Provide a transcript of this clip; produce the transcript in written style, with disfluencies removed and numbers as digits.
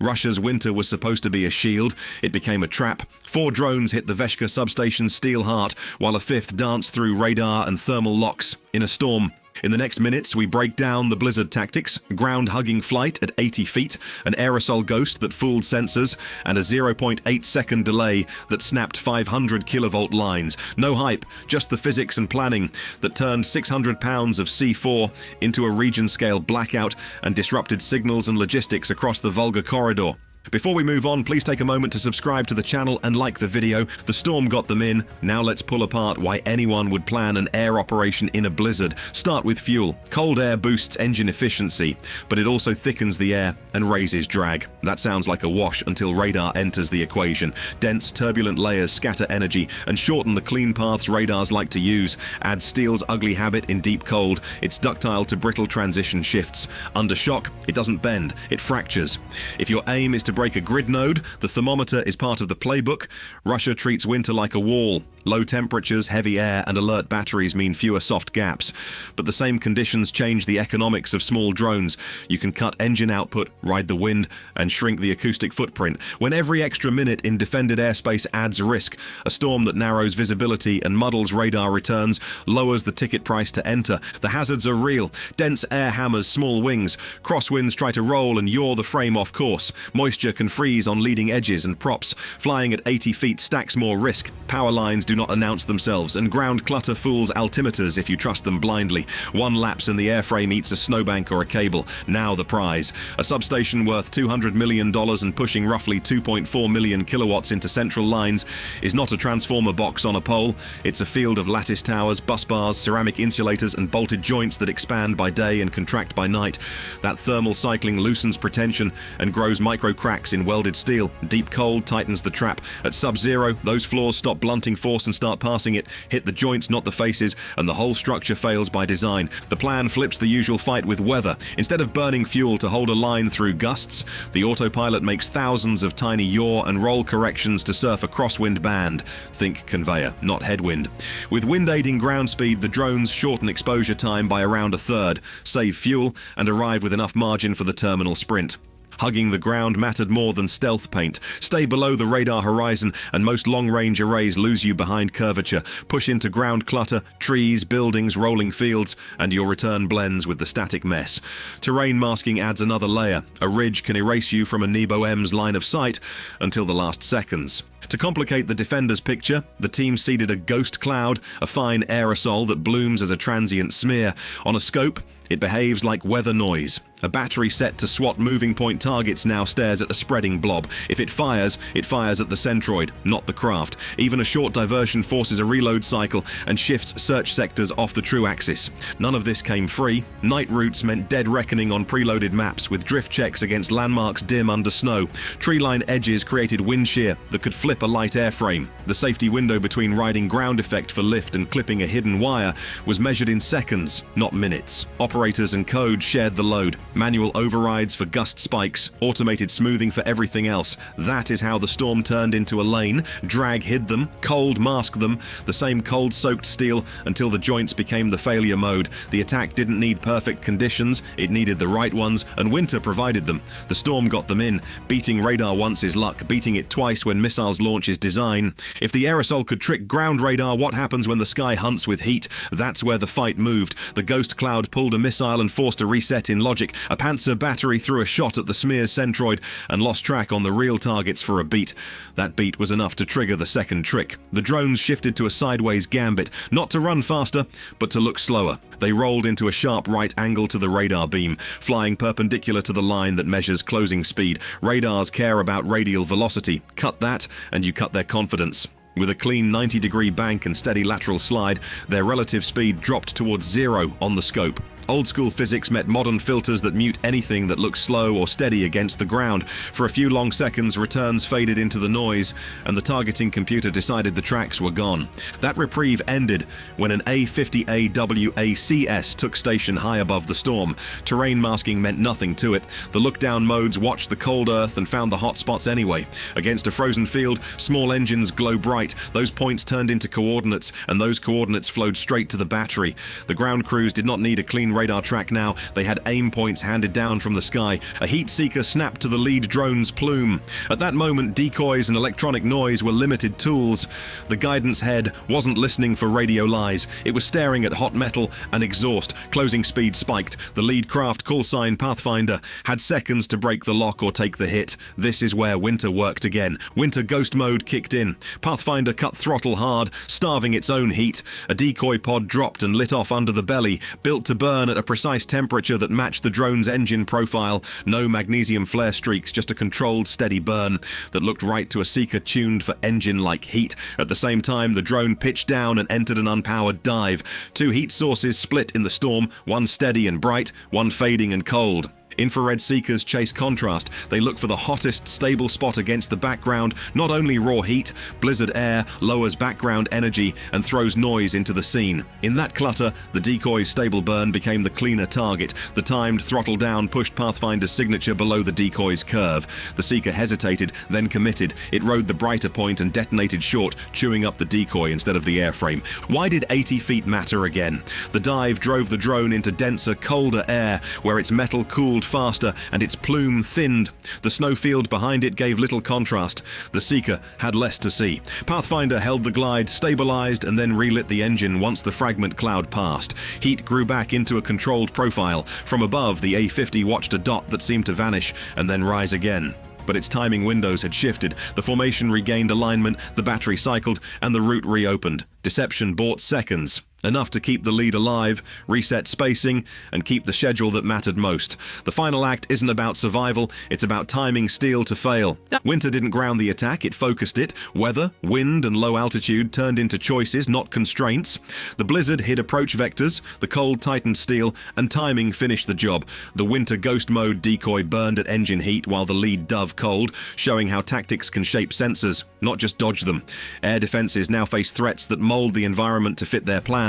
Russia's winter was supposed to be a shield. It became a trap. 4 drones hit the Veshka substation's steel heart, while a 5th danced through radar and thermal locks in a storm. In the next minutes, we break down the blizzard tactics, ground-hugging flight at 80 feet, an aerosol ghost that fooled sensors, and a 0.8-second delay that snapped 500 kilovolt lines. No hype, just the physics and planning that turned 600 pounds of C4 into a region-scale blackout and disrupted signals and logistics across the Volga corridor. Before we move on, please take a moment to subscribe to the channel and like the video. The storm got them in. Now let's pull apart why anyone would plan an air operation in a blizzard. Start with fuel. Cold air boosts engine efficiency, but it also thickens the air and raises drag. That sounds like a wash until radar enters the equation. Dense, turbulent layers scatter energy and shorten the clean paths radars like to use. Add steel's ugly habit in deep cold. Its ductile to brittle transition shifts. Under shock, it doesn't bend, it fractures. If your aim is to break a grid node, the thermometer is part of the playbook. Russia treats winter like a wall. Low temperatures, heavy air, and alert batteries mean fewer soft gaps. But the same conditions change the economics of small drones. You can cut engine output, ride the wind, and shrink the acoustic footprint. When every extra minute in defended airspace adds risk, a storm that narrows visibility and muddles radar returns lowers the ticket price to enter. The hazards are real. Dense air hammers small wings. Crosswinds try to roll and yaw the frame off course. Moisture can freeze on leading edges and props. Flying at 80 feet stacks more risk. Power lines do not announce themselves, and ground clutter fools altimeters if you trust them blindly. One lapse and the airframe eats a snowbank or a cable. Now the prize. A substation worth $200 million and pushing roughly 2.4 million kilowatts into central lines is not a transformer box on a pole. It's a field of lattice towers, bus bars, ceramic insulators, and bolted joints that expand by day and contract by night. That thermal cycling loosens pretension and grows micro cracks in welded steel. Deep cold tightens the trap. At sub-zero, those floors stop blunting force and start passing it, hit the joints, not the faces, and the whole structure fails by design. The plan flips the usual fight with weather. Instead of burning fuel to hold a line through gusts, the autopilot makes thousands of tiny yaw and roll corrections to surf a crosswind band. Think conveyor, not headwind. With wind aiding ground speed, the drones shorten exposure time by around a third, save fuel, and arrive with enough margin for the terminal sprint. Hugging the ground mattered more than stealth paint. Stay below the radar horizon, and most long-range arrays lose you behind curvature. Push into ground clutter, trees, buildings, rolling fields, and your return blends with the static mess. Terrain masking adds another layer. A ridge can erase you from a Nebo M's line of sight until the last seconds. To complicate the defender's picture, the team seeded a ghost cloud, a fine aerosol that blooms as a transient smear. On a scope, it behaves like weather noise. A battery set to swat moving point targets now stares at a spreading blob. If it fires at the centroid, not the craft. Even a short diversion forces a reload cycle and shifts search sectors off the true axis. None of this came free. Night routes meant dead reckoning on preloaded maps, with drift checks against landmarks dim under snow. Tree-line edges created wind shear that could flip a light airframe. The safety window between riding ground effect for lift and clipping a hidden wire was measured in seconds, not minutes. Operators and code shared the load. Manual overrides for gust spikes, automated smoothing for everything else. That is how the storm turned into a lane. Drag hid them, cold masked them, the same cold-soaked steel until the joints became the failure mode. The attack didn't need perfect conditions, it needed the right ones, and winter provided them. The storm got them in. Beating radar once is luck, beating it twice when missiles launch is design. If the aerosol could trick ground radar, what happens when the sky hunts with heat? That's where the fight moved. The ghost cloud pulled a missile and forced a reset in logic. A Panzer battery threw a shot at the smear's centroid and lost track on the real targets for a beat. That beat was enough to trigger the second trick. The drones shifted to a sideways gambit, not to run faster, but to look slower. They rolled into a sharp right angle to the radar beam, flying perpendicular to the line that measures closing speed. Radars care about radial velocity. Cut that, and you cut their confidence. With a clean 90-degree bank and steady lateral slide, their relative speed dropped towards zero on the scope. Old-school physics met modern filters that mute anything that looks slow or steady against the ground. For a few long seconds, returns faded into the noise, and the targeting computer decided the tracks were gone. That reprieve ended when an A-50 AWACS took station high above the storm. Terrain masking meant nothing to it. The look-down modes watched the cold earth and found the hot spots anyway. Against a frozen field, small engines glow bright. Those points turned into coordinates, and those coordinates flowed straight to the battery. The ground crews did not need a clean radar track now. They had aim points handed down from the sky. A heat seeker snapped to the lead drone's plume. At that moment, decoys and electronic noise were limited tools. The guidance head wasn't listening for radio lies. It was staring at hot metal and exhaust. Closing speed spiked. The lead craft, callsign Pathfinder, had seconds to break the lock or take the hit. This is where Winter worked again. Winter ghost mode kicked in. Pathfinder cut throttle hard, starving its own heat. A decoy pod dropped and lit off under the belly, built to burn at a precise temperature that matched the drone's engine profile. No magnesium flare streaks, just a controlled, steady burn that looked right to a seeker tuned for engine-like heat. At the same time, the drone pitched down and entered an unpowered dive. Two heat sources split in the storm, one steady and bright, one fading and cold. Infrared seekers chase contrast. They look for the hottest, stable spot against the background. Not only raw heat, blizzard air lowers background energy and throws noise into the scene. In that clutter, the decoy's stable burn became the cleaner target. The timed throttle down pushed Pathfinder's signature below the decoy's curve. The seeker hesitated, then committed. It rode the brighter point and detonated short, chewing up the decoy instead of the airframe. Why did 80 feet matter again? The dive drove the drone into denser, colder air, where its metal cooled faster and its plume thinned. The snowfield behind it gave little contrast. The seeker had less to see. Pathfinder held the glide, stabilized, and then relit the engine once the fragment cloud passed. Heat grew back into a controlled profile. From above, the A-50 watched a dot that seemed to vanish and then rise again. But its timing windows had shifted. The formation regained alignment, the battery cycled, and the route reopened. Deception bought seconds. Enough to keep the lead alive, reset spacing, and keep the schedule that mattered most. The final act isn't about survival, it's about timing steel to fail. Winter didn't ground the attack, it focused it. Weather, wind, and low altitude turned into choices, not constraints. The blizzard hid approach vectors, the cold tightened steel, and timing finished the job. The Winter ghost mode decoy burned at engine heat while the lead dove cold, showing how tactics can shape sensors, not just dodge them. Air defenses now face threats that mold the environment to fit their plan.